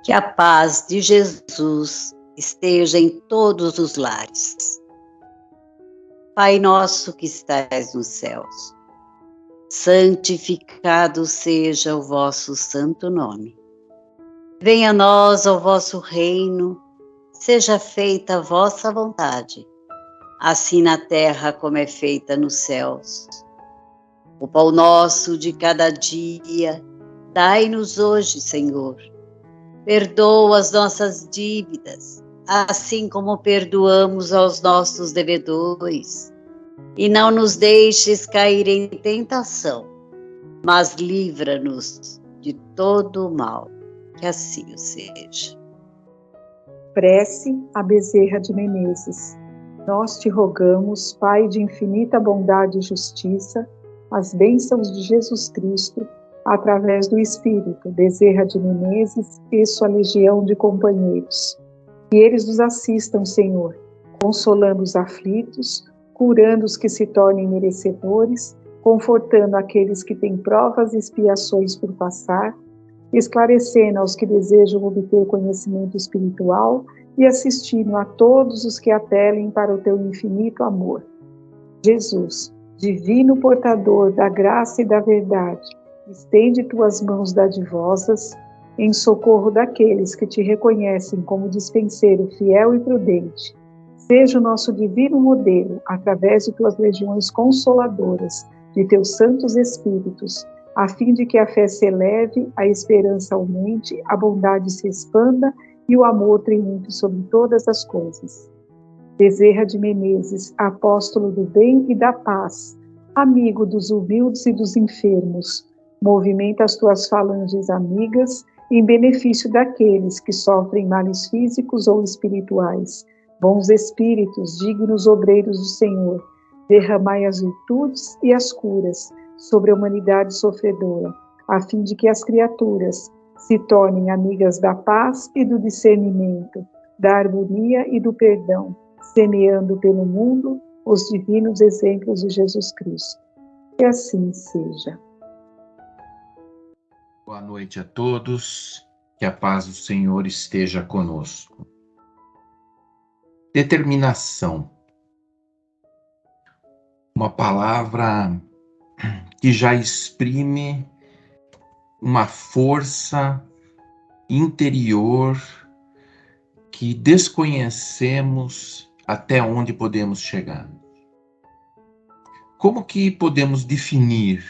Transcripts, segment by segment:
Que a paz de Jesus esteja em todos os lares. Pai nosso que estais nos céus, santificado seja o vosso santo nome. Venha a nós o vosso reino, seja feita a vossa vontade, assim na terra como é feita nos céus. O pão nosso de cada dia, dai-nos hoje, Senhor. Perdoa as nossas dívidas, assim como perdoamos aos nossos devedores. E não nos deixes cair em tentação, mas livra-nos de todo o mal. Que assim o seja. Prece a Bezerra de Menezes. Nós te rogamos, Pai de infinita bondade e justiça, as bênçãos de Jesus Cristo, através do Espírito, Bezerra de Menezes e sua legião de companheiros. Que eles nos assistam, Senhor, consolando os aflitos, curando os que se tornem merecedores, confortando aqueles que têm provas e expiações por passar, esclarecendo aos que desejam obter conhecimento espiritual e assistindo a todos os que apelem para o teu infinito amor. Jesus, divino portador da graça e da verdade, estende tuas mãos dadivosas em socorro daqueles que te reconhecem como dispenseiro fiel e prudente. Seja o nosso divino modelo, através de tuas legiões consoladoras, de teus santos espíritos, a fim de que a fé se eleve, a esperança aumente, a bondade se expanda e o amor triunfe sobre todas as coisas. Bezerra de Menezes, apóstolo do bem e da paz, amigo dos humildes e dos enfermos, movimenta as tuas falanges amigas em benefício daqueles que sofrem males físicos ou espirituais. Bons espíritos, dignos obreiros do Senhor, derramai as virtudes e as curas sobre a humanidade sofredora, a fim de que as criaturas se tornem amigas da paz e do discernimento, da harmonia e do perdão, semeando pelo mundo os divinos exemplos de Jesus Cristo. Que assim seja. Boa noite a todos, que a paz do Senhor esteja conosco. Determinação. Uma palavra que já exprime uma força interior que desconhecemos até onde podemos chegar. Como que podemos definir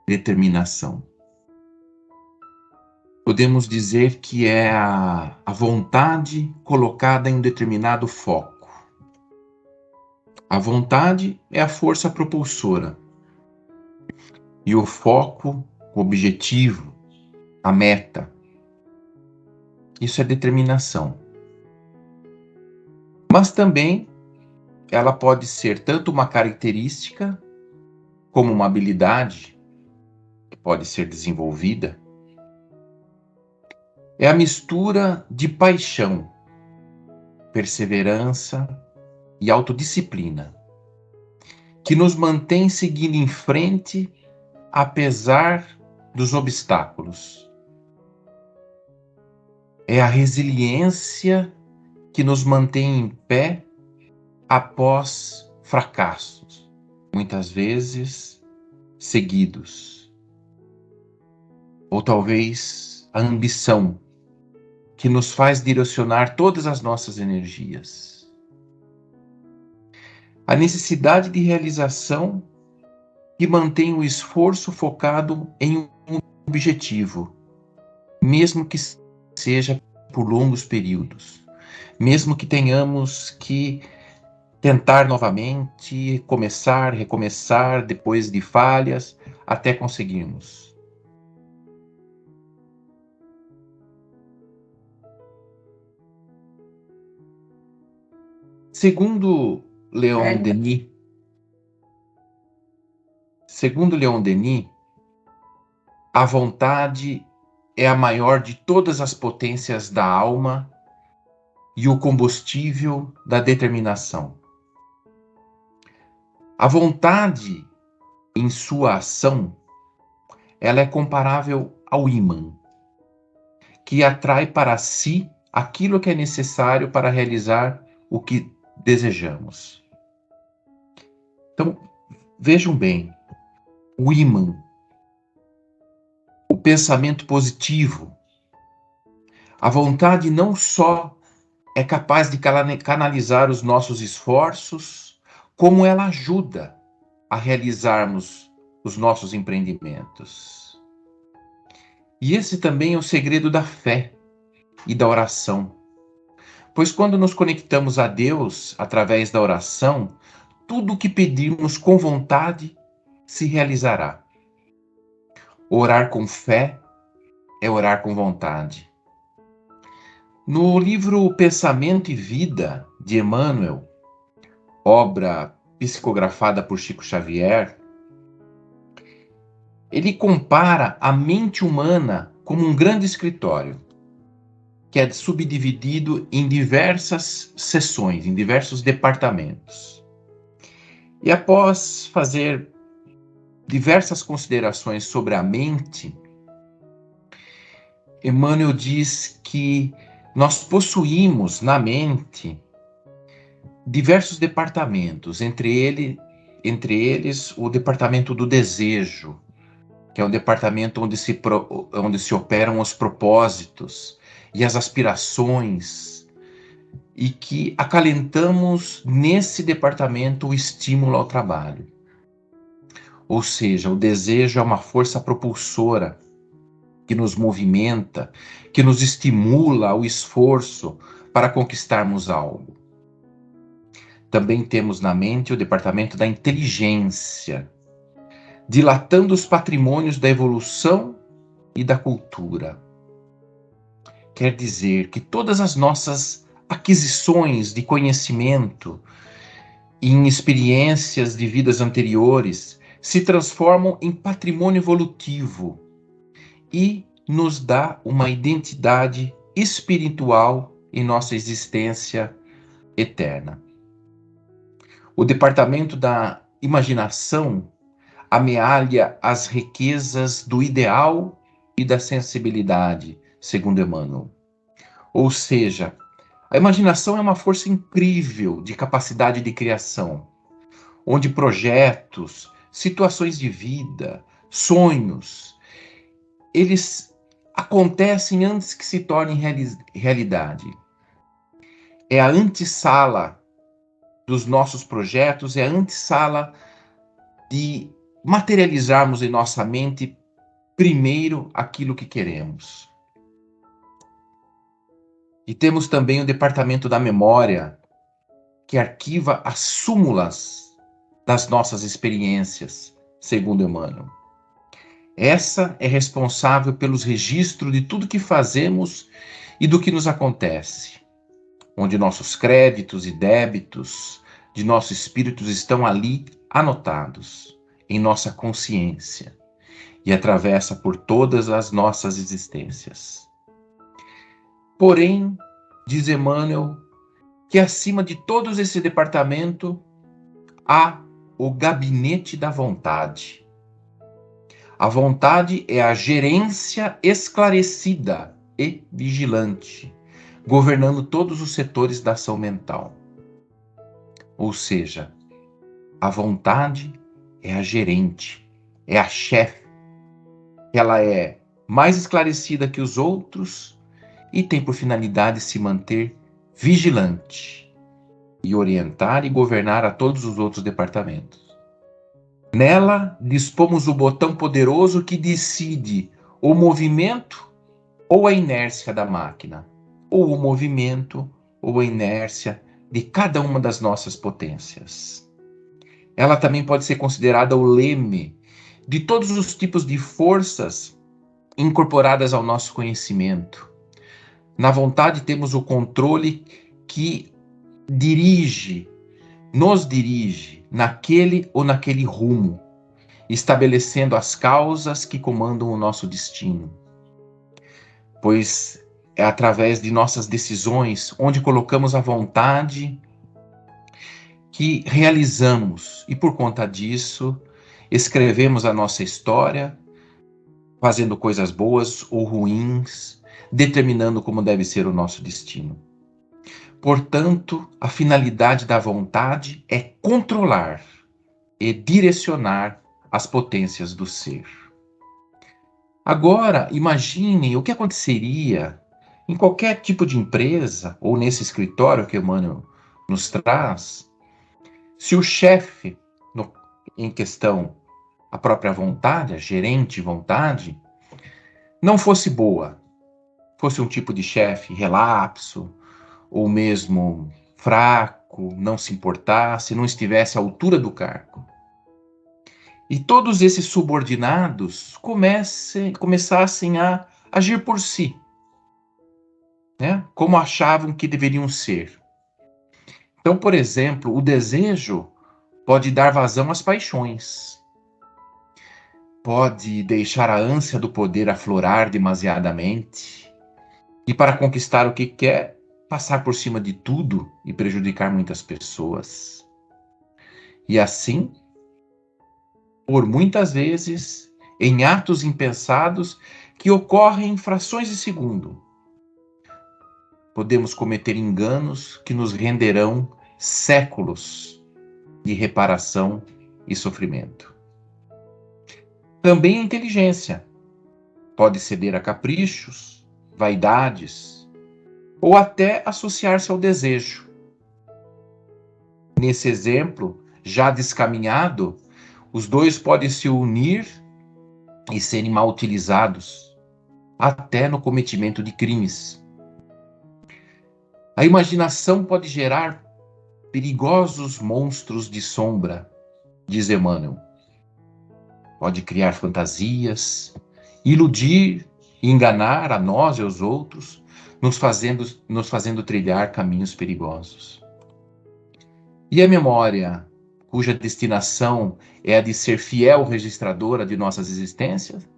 determinação? Podemos dizer que é a vontade colocada em um determinado foco. A vontade é a força propulsora. E o foco, o objetivo, a meta. Isso é determinação. Mas também ela pode ser tanto uma característica como uma habilidade que pode ser desenvolvida. É a mistura de paixão, perseverança e autodisciplina, que nos mantém seguindo em frente apesar dos obstáculos. É a resiliência que nos mantém em pé após fracassos, muitas vezes seguidos. Ou talvez a ambição, que nos faz direcionar todas as nossas energias. A necessidade de realização que mantém o esforço focado em um objetivo, mesmo que seja por longos períodos, mesmo que tenhamos que tentar novamente, começar, recomeçar, depois de falhas, até conseguirmos. Segundo Leon Denis, a vontade é a maior de todas as potências da alma e o combustível da determinação. A vontade, em sua ação, ela é comparável ao ímã. que atrai para si aquilo que é necessário para realizar o que desejamos. Então, vejam bem, o ímã, o pensamento positivo, a vontade não só é capaz de canalizar os nossos esforços, como ela ajuda a realizarmos os nossos empreendimentos. E esse também é o segredo da fé e da oração. Pois quando nos conectamos a Deus através da oração, tudo o que pedirmos com vontade se realizará. Orar com fé é orar com vontade. No livro Pensamento e Vida, de Emmanuel, obra psicografada por Chico Xavier, ele compara a mente humana como um grande escritório, que é subdividido em diversas seções, em diversos departamentos. E após fazer diversas considerações sobre a mente, Emmanuel diz que nós possuímos na mente diversos departamentos, entre eles o departamento do desejo, que é um departamento onde se operam os propósitos e as aspirações, e que acalentamos nesse departamento o estímulo ao trabalho. Ou seja, o desejo é uma força propulsora que nos movimenta, que nos estimula ao esforço para conquistarmos algo. Também temos na mente o departamento da inteligência, dilatando os patrimônios da evolução e da cultura. Quer dizer que todas as nossas aquisições de conhecimento em experiências de vidas anteriores se transformam em patrimônio evolutivo e nos dá uma identidade espiritual em nossa existência eterna. O departamento da imaginação amealha as riquezas do ideal e da sensibilidade, segundo Emmanuel. Ou seja, a imaginação é uma força incrível de capacidade de criação, onde projetos, situações de vida, sonhos, eles acontecem antes que se tornem realidade. É a antessala dos nossos projetos, é a antessala de materializarmos em nossa mente primeiro aquilo que queremos. E temos também o departamento da memória, que arquiva as súmulas das nossas experiências, segundo Emmanuel. Essa é responsável pelos registros de tudo que fazemos e do que nos acontece, onde nossos créditos e débitos de nosso espírito estão ali anotados em nossa consciência e atravessa por todas as nossas existências. Porém, diz Emmanuel, que acima de todos esse departamento há o gabinete da vontade. A vontade é a gerência esclarecida e vigilante, governando todos os setores da ação mental. Ou seja, a vontade é a gerente, é a chefe. Ela é mais esclarecida que os outros e tem por finalidade se manter vigilante e orientar e governar a todos os outros departamentos. Nela, dispomos o botão poderoso que decide o movimento ou a inércia da máquina, ou o movimento ou a inércia de cada uma das nossas potências. Ela também pode ser considerada o leme de todos os tipos de forças incorporadas ao nosso conhecimento. Na vontade temos o controle que nos dirige naquele ou naquele rumo, estabelecendo as causas que comandam o nosso destino. Pois é através de nossas decisões, onde colocamos a vontade, que realizamos, e por conta disso, escrevemos a nossa história, fazendo coisas boas ou ruins, determinando como deve ser o nosso destino. Portanto, a finalidade da vontade é controlar e direcionar as potências do ser. Agora, imaginem o que aconteceria em qualquer tipo de empresa, ou nesse escritório que Emmanuel nos traz, se o chefe, em questão, a própria vontade, a gerente vontade, não fosse boa, fosse um tipo de chefe relapso, ou mesmo fraco, não se importasse, não estivesse à altura do cargo. E todos esses subordinados começassem a agir por si, né? Como achavam que deveriam ser. Então, por exemplo, o desejo pode dar vazão às paixões, pode deixar a ânsia do poder aflorar demasiadamente, e para conquistar o que quer, passar por cima de tudo e prejudicar muitas pessoas. E assim, por muitas vezes, em atos impensados que ocorrem em frações de segundo, podemos cometer enganos que nos renderão séculos de reparação e sofrimento. Também a inteligência pode ceder a caprichos, vaidades, ou até associar-se ao desejo. Nesse exemplo, já descaminhado, os dois podem se unir e serem mal utilizados, até no cometimento de crimes. A imaginação pode gerar perigosos monstros de sombra, diz Emmanuel. Pode criar fantasias, iludir e enganar a nós e aos outros, nos fazendo trilhar caminhos perigosos. E a memória, cuja destinação é a de ser fiel registradora de nossas existências,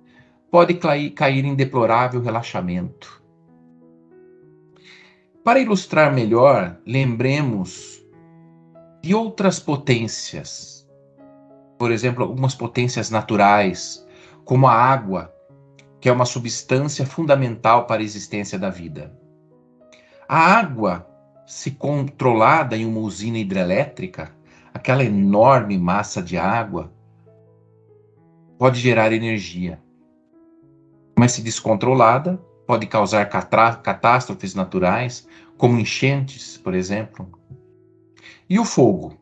pode cair em deplorável relaxamento. Para ilustrar melhor, lembremos de outras potências. Por exemplo, algumas potências naturais, como a água, que é uma substância fundamental para a existência da vida. A água, se controlada em uma usina hidrelétrica, aquela enorme massa de água, pode gerar energia. Mas se descontrolada, pode causar catástrofes naturais, como enchentes, por exemplo. E o fogo?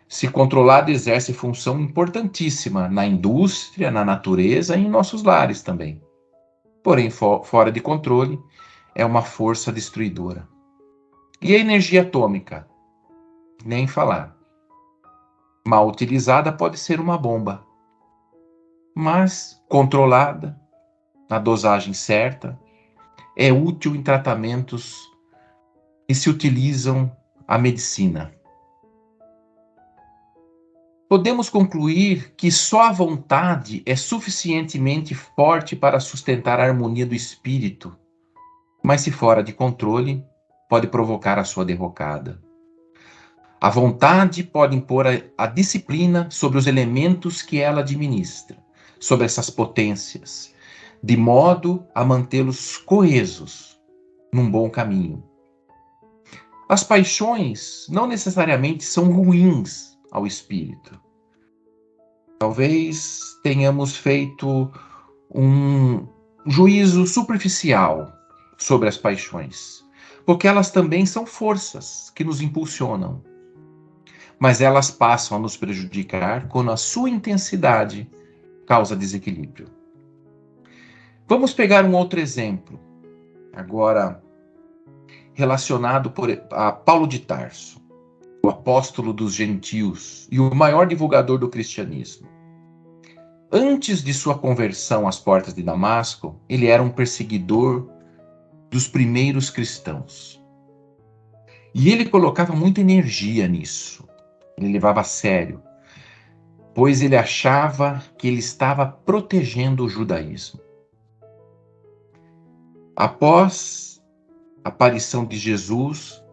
Se controlado, exerce função importantíssima na indústria, na natureza e em nossos lares também. Porém, fora de controle, é uma força destruidora. E a energia atômica? Nem falar. Mal utilizada pode ser uma bomba, mas controlada, na dosagem certa, é útil em tratamentos que se utilizam a medicina. Podemos concluir que só a vontade é suficientemente forte para sustentar a harmonia do espírito, mas se fora de controle, pode provocar a sua derrocada. A vontade pode impor a disciplina sobre os elementos que ela administra, sobre essas potências, de modo a mantê-los coesos num bom caminho. As paixões não necessariamente são ruins ao espírito. Talvez tenhamos feito um juízo superficial sobre as paixões, porque elas também são forças que nos impulsionam, mas elas passam a nos prejudicar quando a sua intensidade causa desequilíbrio. Vamos pegar um outro exemplo, agora relacionado a Paulo de Tarso, o apóstolo dos gentios e o maior divulgador do cristianismo. Antes de sua conversão às portas de Damasco, ele era um perseguidor dos primeiros cristãos. E ele colocava muita energia nisso. Ele levava a sério, pois ele achava que ele estava protegendo o judaísmo. Após a aparição de Jesus,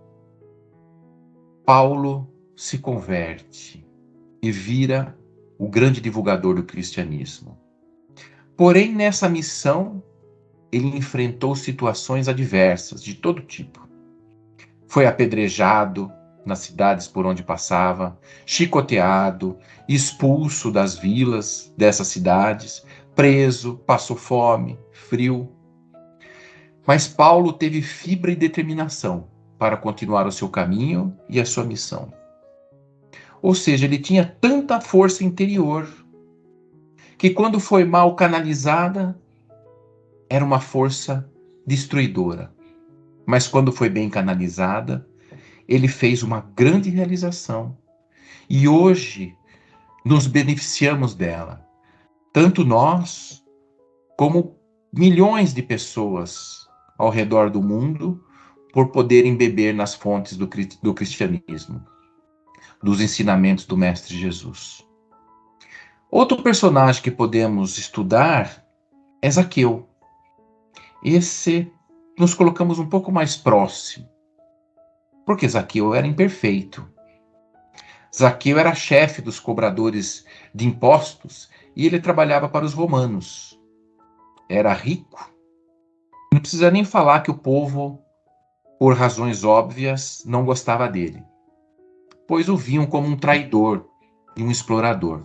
Paulo se converte e vira o grande divulgador do cristianismo. Porém, nessa missão, ele enfrentou situações adversas de todo tipo. Foi apedrejado nas cidades por onde passava, chicoteado, expulso das vilas dessas cidades, preso, passou fome, frio. Mas Paulo teve fibra e determinação para continuar o seu caminho e a sua missão. Ou seja, ele tinha tanta força interior que quando foi mal canalizada, era uma força destruidora. Mas quando foi bem canalizada, ele fez uma grande realização. E hoje nos beneficiamos dela. Tanto nós, como milhões de pessoas ao redor do mundo, por poderem beber nas fontes do cristianismo, dos ensinamentos do Mestre Jesus. Outro personagem que podemos estudar é Zaqueu. Esse nos colocamos um pouco mais próximo, porque Zaqueu era imperfeito. Zaqueu era chefe dos cobradores de impostos e ele trabalhava para os romanos. Era rico. Não precisa nem falar que o povo, por razões óbvias, não gostava dele, pois o viam como um traidor e um explorador.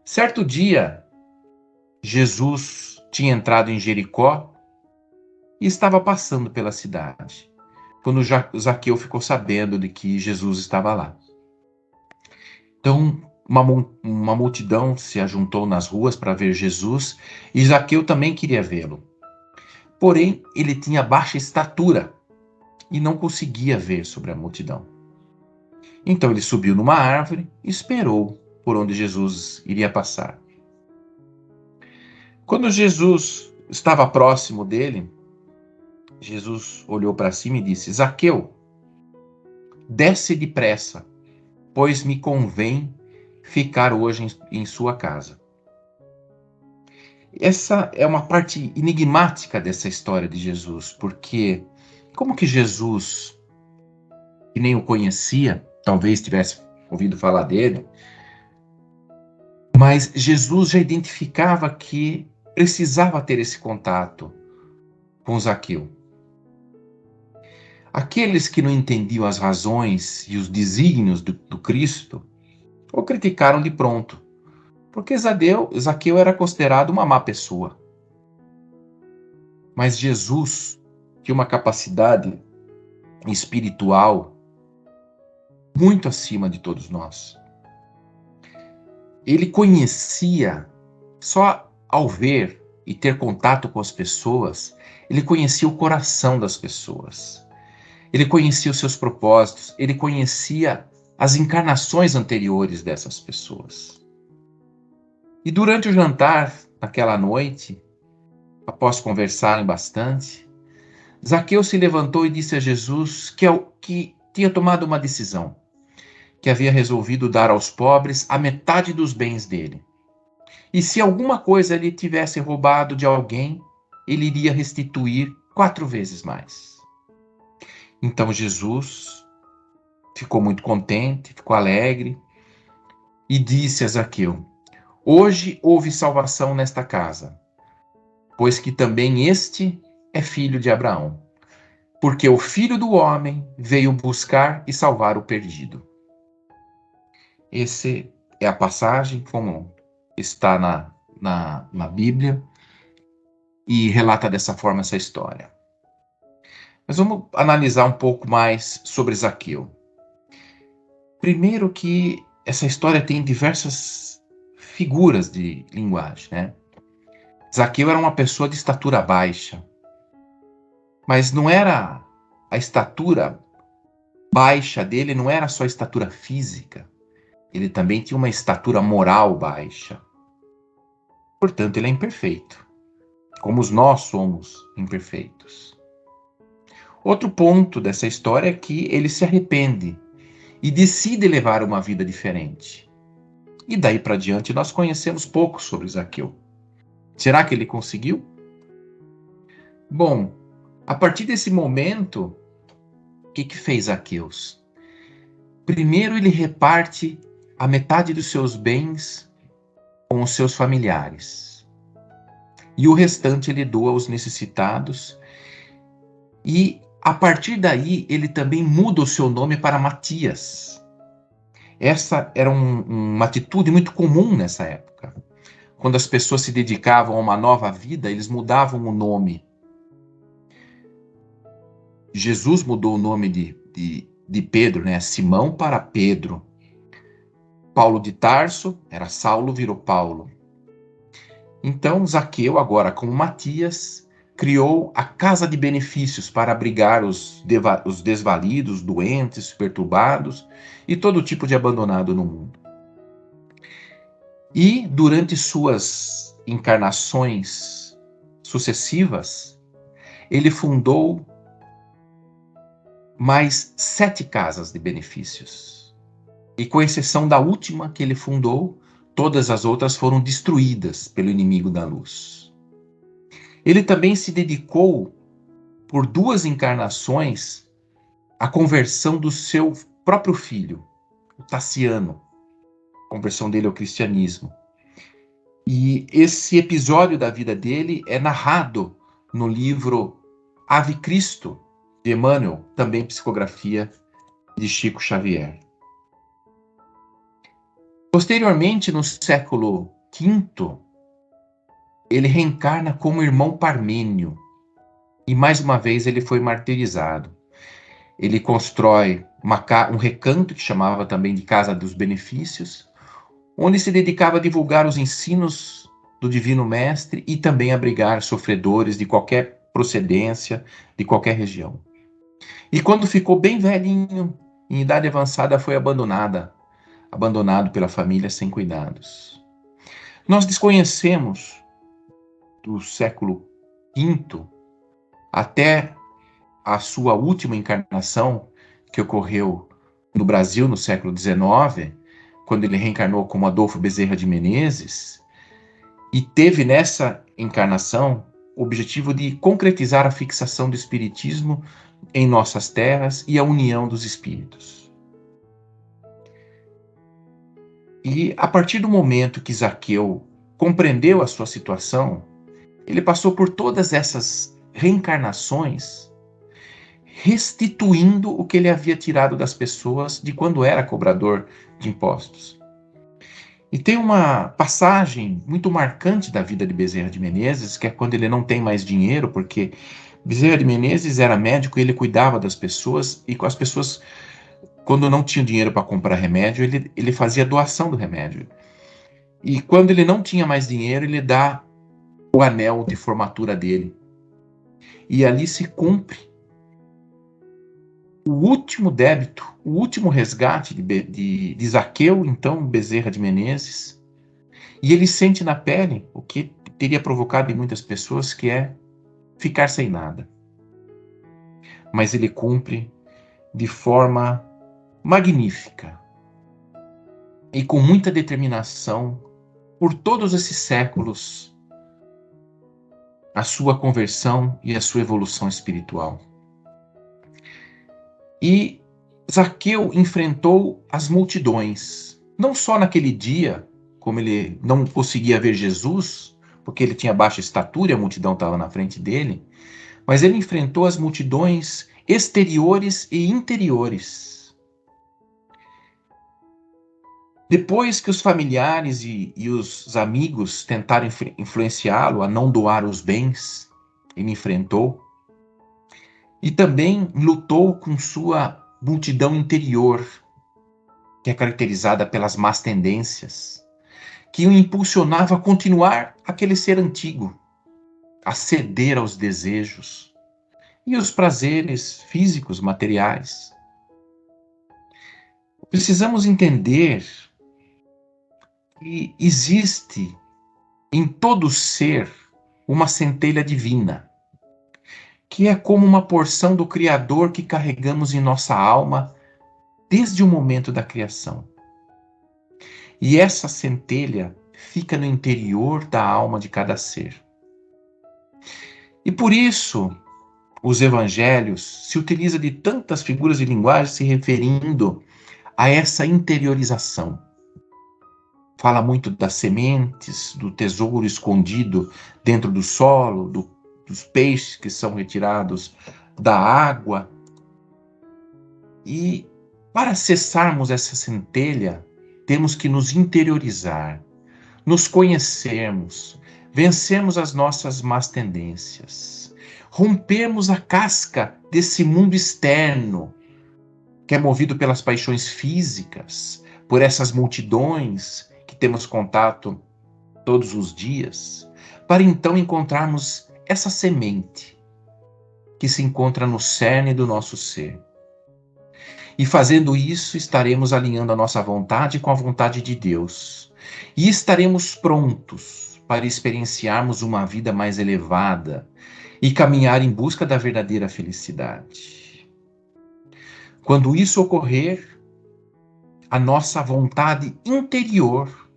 Certo dia, Jesus tinha entrado em Jericó e estava passando pela cidade, quando Zaqueu ficou sabendo de que Jesus estava lá. Então, uma multidão se ajuntou nas ruas para ver Jesus e Zaqueu também queria vê-lo. Porém, ele tinha baixa estatura e não conseguia ver sobre a multidão. Então ele subiu numa árvore e esperou por onde Jesus iria passar. Quando Jesus estava próximo dele, Jesus olhou para cima e disse: Zaqueu, desce depressa, pois me convém ficar hoje em sua casa. Essa é uma parte enigmática dessa história de Jesus, porque como que Jesus, que nem o conhecia, talvez tivesse ouvido falar dele, mas Jesus já identificava que precisava ter esse contato com Zaqueu. Aqueles que não entendiam as razões e os desígnios do Cristo o criticaram de pronto, porque Zaqueu era considerado uma má pessoa. Mas Jesus tinha uma capacidade espiritual muito acima de todos nós. Ele conhecia, só ao ver e ter contato com as pessoas, ele conhecia o coração das pessoas. Ele conhecia os seus propósitos, ele conhecia as encarnações anteriores dessas pessoas. E durante o jantar, naquela noite, após conversarem bastante, Zaqueu se levantou e disse a Jesus que tinha tomado uma decisão, que havia resolvido dar aos pobres a metade dos bens dele. E se alguma coisa ele tivesse roubado de alguém, ele iria restituir 4 vezes mais. Então Jesus ficou muito contente, ficou alegre e disse a Zaqueu: hoje houve salvação nesta casa, pois que também este é filho de Abraão, porque o Filho do Homem veio buscar e salvar o perdido. Essa é a passagem como está na Bíblia e relata dessa forma essa história. Mas vamos analisar um pouco mais sobre Zaqueu. Primeiro que essa história tem diversas figuras de linguagem, né? Zaqueu era uma pessoa de estatura baixa, mas não era a estatura baixa dele, não era só a estatura física, ele também tinha uma estatura moral baixa. Portanto, ele é imperfeito, como nós somos imperfeitos. Outro ponto dessa história é que ele se arrepende e decide levar uma vida diferente. E daí para diante nós conhecemos pouco sobre Zaqueu. Será que ele conseguiu? Bom, a partir desse momento, o que fez Zaqueu? Primeiro ele reparte a metade dos seus bens com os seus familiares. e o restante ele doa aos necessitados. E a partir daí ele também muda o seu nome para Matias. Essa era uma atitude muito comum nessa época. Quando as pessoas se dedicavam a uma nova vida, eles mudavam o nome. Jesus mudou o nome de Pedro, né? Simão para Pedro. Paulo de Tarso era Saulo, virou Paulo. Então Zaqueu, agora como Matias, criou a Casa de Benefícios para abrigar os desvalidos, doentes, perturbados e todo tipo de abandonado no mundo. E durante suas encarnações sucessivas, ele fundou mais 7 casas de benefícios. E com exceção da última que ele fundou, todas as outras foram destruídas pelo inimigo da luz. Ele também se dedicou por 2 encarnações à conversão do seu próprio filho, o Tassiano. A conversão dele ao cristianismo. E esse episódio da vida dele é narrado no livro Ave Cristo, de Emmanuel, também psicografia de Chico Xavier. Posteriormente, no século V, ele reencarna como irmão Parmênio e mais uma vez ele foi martirizado. Ele constrói um recanto que chamava também de Casa dos Benefícios, onde se dedicava a divulgar os ensinos do Divino Mestre e também abrigar sofredores de qualquer procedência, de qualquer região. E quando ficou bem velhinho, em idade avançada, foi abandonado pela família sem cuidados. Nós desconhecemos do século V até a sua última encarnação, que ocorreu no Brasil no século XIX, quando ele reencarnou como Adolfo Bezerra de Menezes, e teve nessa encarnação o objetivo de concretizar a fixação do Espiritismo em nossas terras e a união dos espíritos. E a partir do momento que Zaqueu compreendeu a sua situação, ele passou por todas essas reencarnações, restituindo o que ele havia tirado das pessoas de quando era cobrador de impostos. E tem uma passagem muito marcante da vida de Bezerra de Menezes, que é quando ele não tem mais dinheiro, porque Bezerra de Menezes era médico e ele cuidava das pessoas, e com as pessoas, quando não tinham dinheiro para comprar remédio, ele fazia doação do remédio. E quando ele não tinha mais dinheiro, ele dá o anel de formatura dele. E ali se cumpre o último débito, o último resgate de Zaqueu, então Bezerra de Menezes, e ele sente na pele o que teria provocado em muitas pessoas, que é ficar sem nada. Mas ele cumpre de forma magnífica e com muita determinação por todos esses séculos a sua conversão e a sua evolução espiritual. E Zaqueu enfrentou as multidões, não só naquele dia, como ele não conseguia ver Jesus, porque ele tinha baixa estatura e a multidão estava na frente dele, mas ele enfrentou as multidões exteriores e interiores. Depois que os familiares e os amigos tentaram influenciá-lo a não doar os bens, ele enfrentou. E também lutou com sua multidão interior, que é caracterizada pelas más tendências, que o impulsionava a continuar aquele ser antigo, a ceder aos desejos e os prazeres físicos, materiais. Precisamos entender que existe em todo ser uma centelha divina, que é como uma porção do Criador que carregamos em nossa alma desde o momento da criação. E essa centelha fica no interior da alma de cada ser. E por isso, os evangelhos se utilizam de tantas figuras de linguagem se referindo a essa interiorização. fala muito das sementes, do tesouro escondido dentro do solo, dos peixes que são retirados da água. E para acessarmos essa centelha, temos que nos interiorizar, nos conhecermos, vencermos as nossas más tendências, rompermos a casca desse mundo externo, que é movido pelas paixões físicas, por essas multidões que temos contato todos os dias, para então encontrarmos essa semente que se encontra no cerne do nosso ser. E fazendo isso, estaremos alinhando a nossa vontade com a vontade de Deus. E estaremos prontos para experienciarmos uma vida mais elevada e caminhar em busca da verdadeira felicidade. Quando isso ocorrer, a nossa vontade interior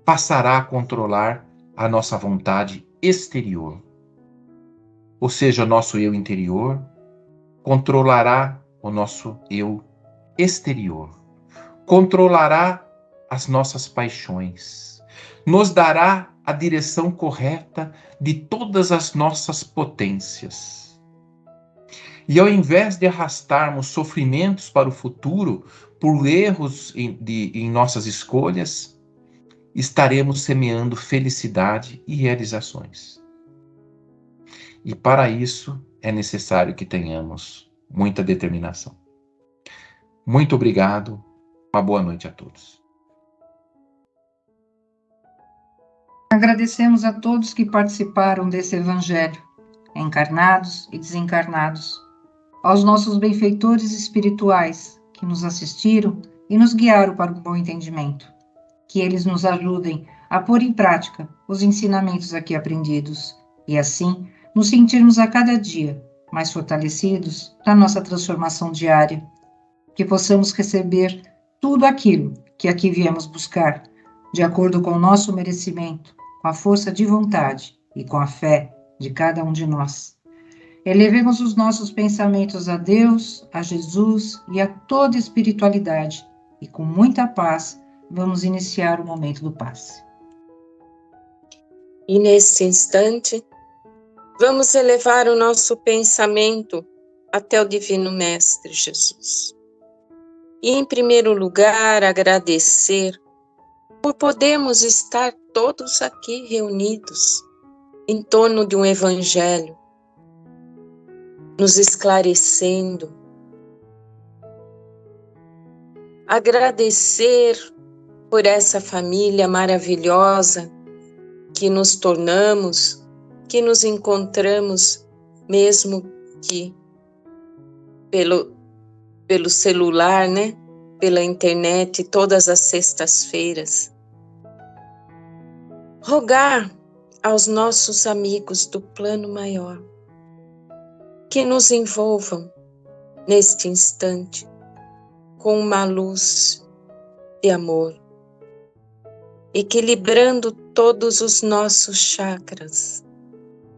passará a controlar a nossa vontade exterior. Ou seja, o nosso eu interior controlará o nosso eu exterior, controlará as nossas paixões, nos dará a direção correta de todas as nossas potências. E ao invés de arrastarmos sofrimentos para o futuro por erros em nossas escolhas, estaremos semeando felicidade e realizações. E para isso é necessário que tenhamos muita determinação. Muito obrigado. Uma boa noite a todos. Agradecemos a todos que participaram desse evangelho, encarnados e desencarnados, aos nossos benfeitores espirituais que nos assistiram e nos guiaram para um bom entendimento. Que eles nos ajudem a pôr em prática os ensinamentos aqui aprendidos e assim nos sentirmos a cada dia mais fortalecidos na nossa transformação diária. Que possamos receber tudo aquilo que aqui viemos buscar, de acordo com o nosso merecimento, com a força de vontade e com a fé de cada um de nós. Elevemos os nossos pensamentos a Deus, a Jesus e a toda a espiritualidade, e com muita paz vamos iniciar o momento do passe. E neste instante, vamos elevar o nosso pensamento até o Divino Mestre Jesus. E, em primeiro lugar, agradecer por podermos estar todos aqui reunidos em torno de um Evangelho, nos esclarecendo. Agradecer por essa família maravilhosa que nos tornamos, que nos encontramos, mesmo que pelo celular, né? Pela internet, todas as sextas-feiras. Rogar aos nossos amigos do plano maior que nos envolvam neste instante com uma luz de amor, equilibrando todos os nossos chakras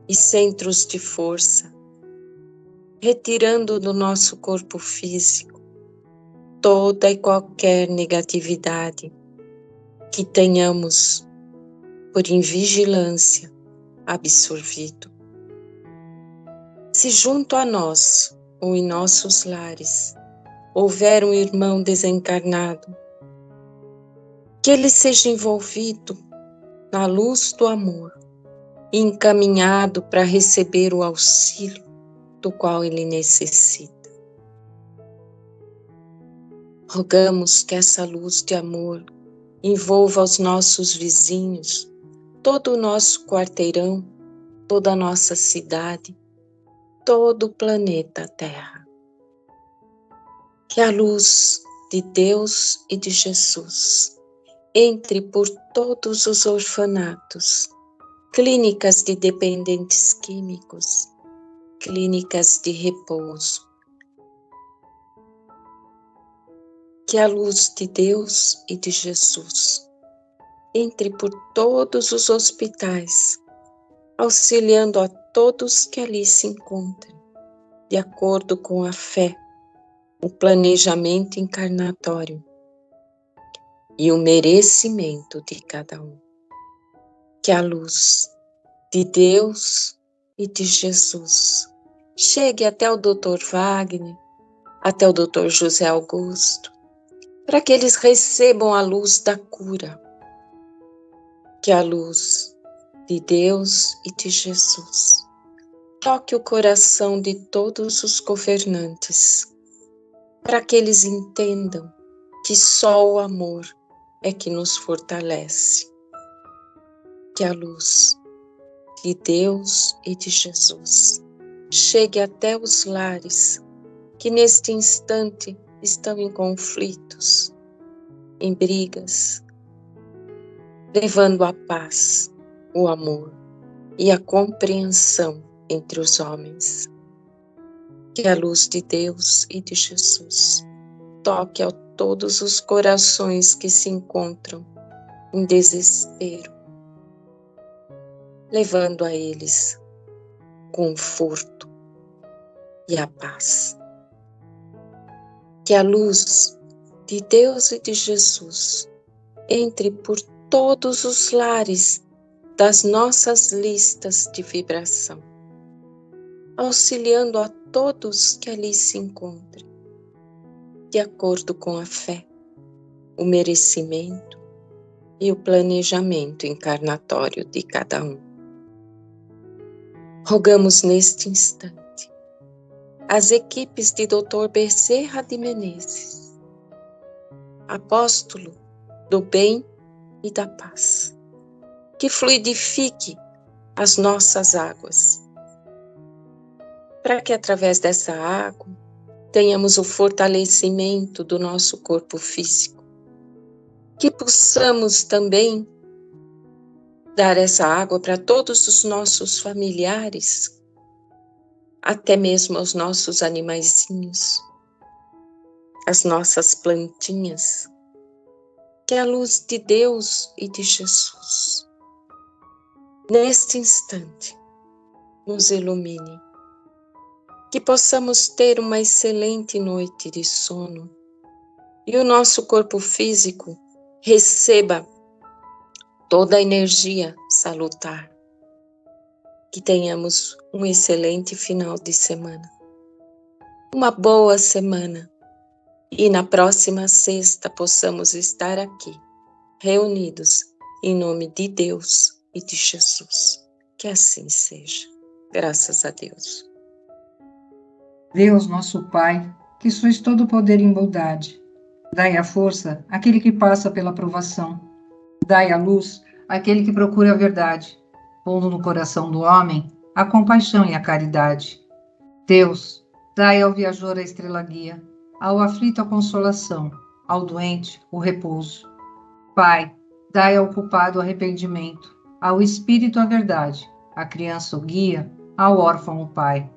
e centros de força, retirando do nosso corpo físico toda e qualquer negatividade que tenhamos por invigilância absorvido. Se junto a nós ou em nossos lares houver um irmão desencarnado, que ele seja envolvido na luz do amor e encaminhado para receber o auxílio do qual ele necessita. Rogamos que essa luz de amor envolva os nossos vizinhos, todo o nosso quarteirão, toda a nossa cidade, todo o planeta Terra. Que a luz de Deus e de Jesus entre por todos os orfanatos, clínicas de dependentes químicos, clínicas de repouso. Que a luz de Deus e de Jesus entre por todos os hospitais, auxiliando a todos que ali se encontrem, de acordo com a fé, o planejamento encarnatório. e o merecimento de cada um. Que a luz de Deus e de Jesus chegue até o Dr. Wagner, até o Dr. José Augusto, para que eles recebam a luz da cura. Que a luz de Deus e de Jesus toque o coração de todos os governantes, para que eles entendam que só o amor é que nos fortalece. Que a luz de Deus e de Jesus chegue até os lares que neste instante estão em conflitos, em brigas, levando a paz, o amor e a compreensão entre os homens. Que a luz de Deus e de Jesus toque a todos os corações que se encontram em desespero, levando a eles conforto e a paz. Que a luz de Deus e de Jesus entre por todos os lares das nossas listas de vibração, auxiliando a todos que ali se encontrem, de acordo com a fé, o merecimento e o planejamento encarnatório de cada um. Rogamos neste instante as equipes de Dr. Bezerra de Menezes, apóstolo do bem e da paz, que fluidifique as nossas águas, para que através dessa água tenhamos o fortalecimento do nosso corpo físico, que possamos também dar essa água para todos os nossos familiares, até mesmo aos nossos animaizinhos, as nossas plantinhas. Que a luz de Deus e de Jesus, neste instante, nos ilumine. Que possamos ter uma excelente noite de sono e o nosso corpo físico receba toda a energia salutar. Que tenhamos um excelente final de semana, uma boa semana, e na próxima sexta possamos estar aqui, reunidos em nome de Deus e de Jesus. Que assim seja. Graças a Deus. Deus, nosso Pai, que sois todo poder em bondade, dai a força àquele que passa pela provação, dai a luz àquele que procura a verdade, pondo no coração do homem a compaixão e a caridade. Deus, dai ao viajor a estrela guia, ao aflito a consolação, ao doente o repouso. Pai, dai ao culpado o arrependimento, ao espírito a verdade, à criança o guia, ao órfão o pai.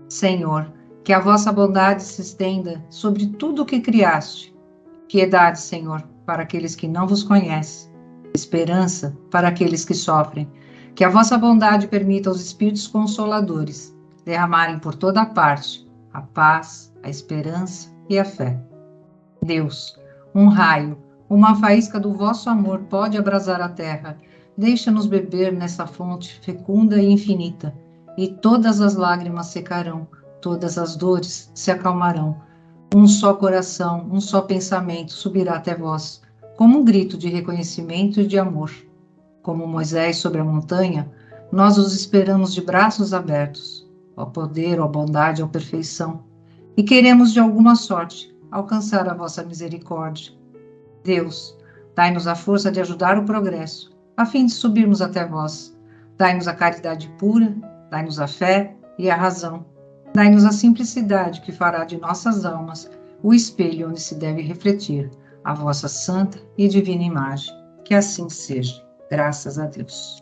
Senhor, que a vossa bondade se estenda sobre tudo o que criaste. Piedade, Senhor, para aqueles que não vos conhecem. Esperança para aqueles que sofrem. Que a vossa bondade permita aos Espíritos Consoladores derramarem por toda parte a paz, a esperança e a fé. Deus, um raio, uma faísca do vosso amor pode abrasar a terra. Deixa-nos beber nessa fonte fecunda e infinita, e todas as lágrimas secarão, todas as dores se acalmarão. Um só coração, um só pensamento subirá até vós, como um grito de reconhecimento e de amor. Como Moisés sobre a montanha, nós os esperamos de braços abertos, ó poder, ó bondade, ó perfeição, e queremos de alguma sorte alcançar a vossa misericórdia. Deus, dai-nos a força de ajudar o progresso, a fim de subirmos até vós. Dai-nos a caridade pura, dai-nos a fé e a razão. Dai-nos a simplicidade que fará de nossas almas o espelho onde se deve refletir a vossa santa e divina imagem. Que assim seja. Graças a Deus.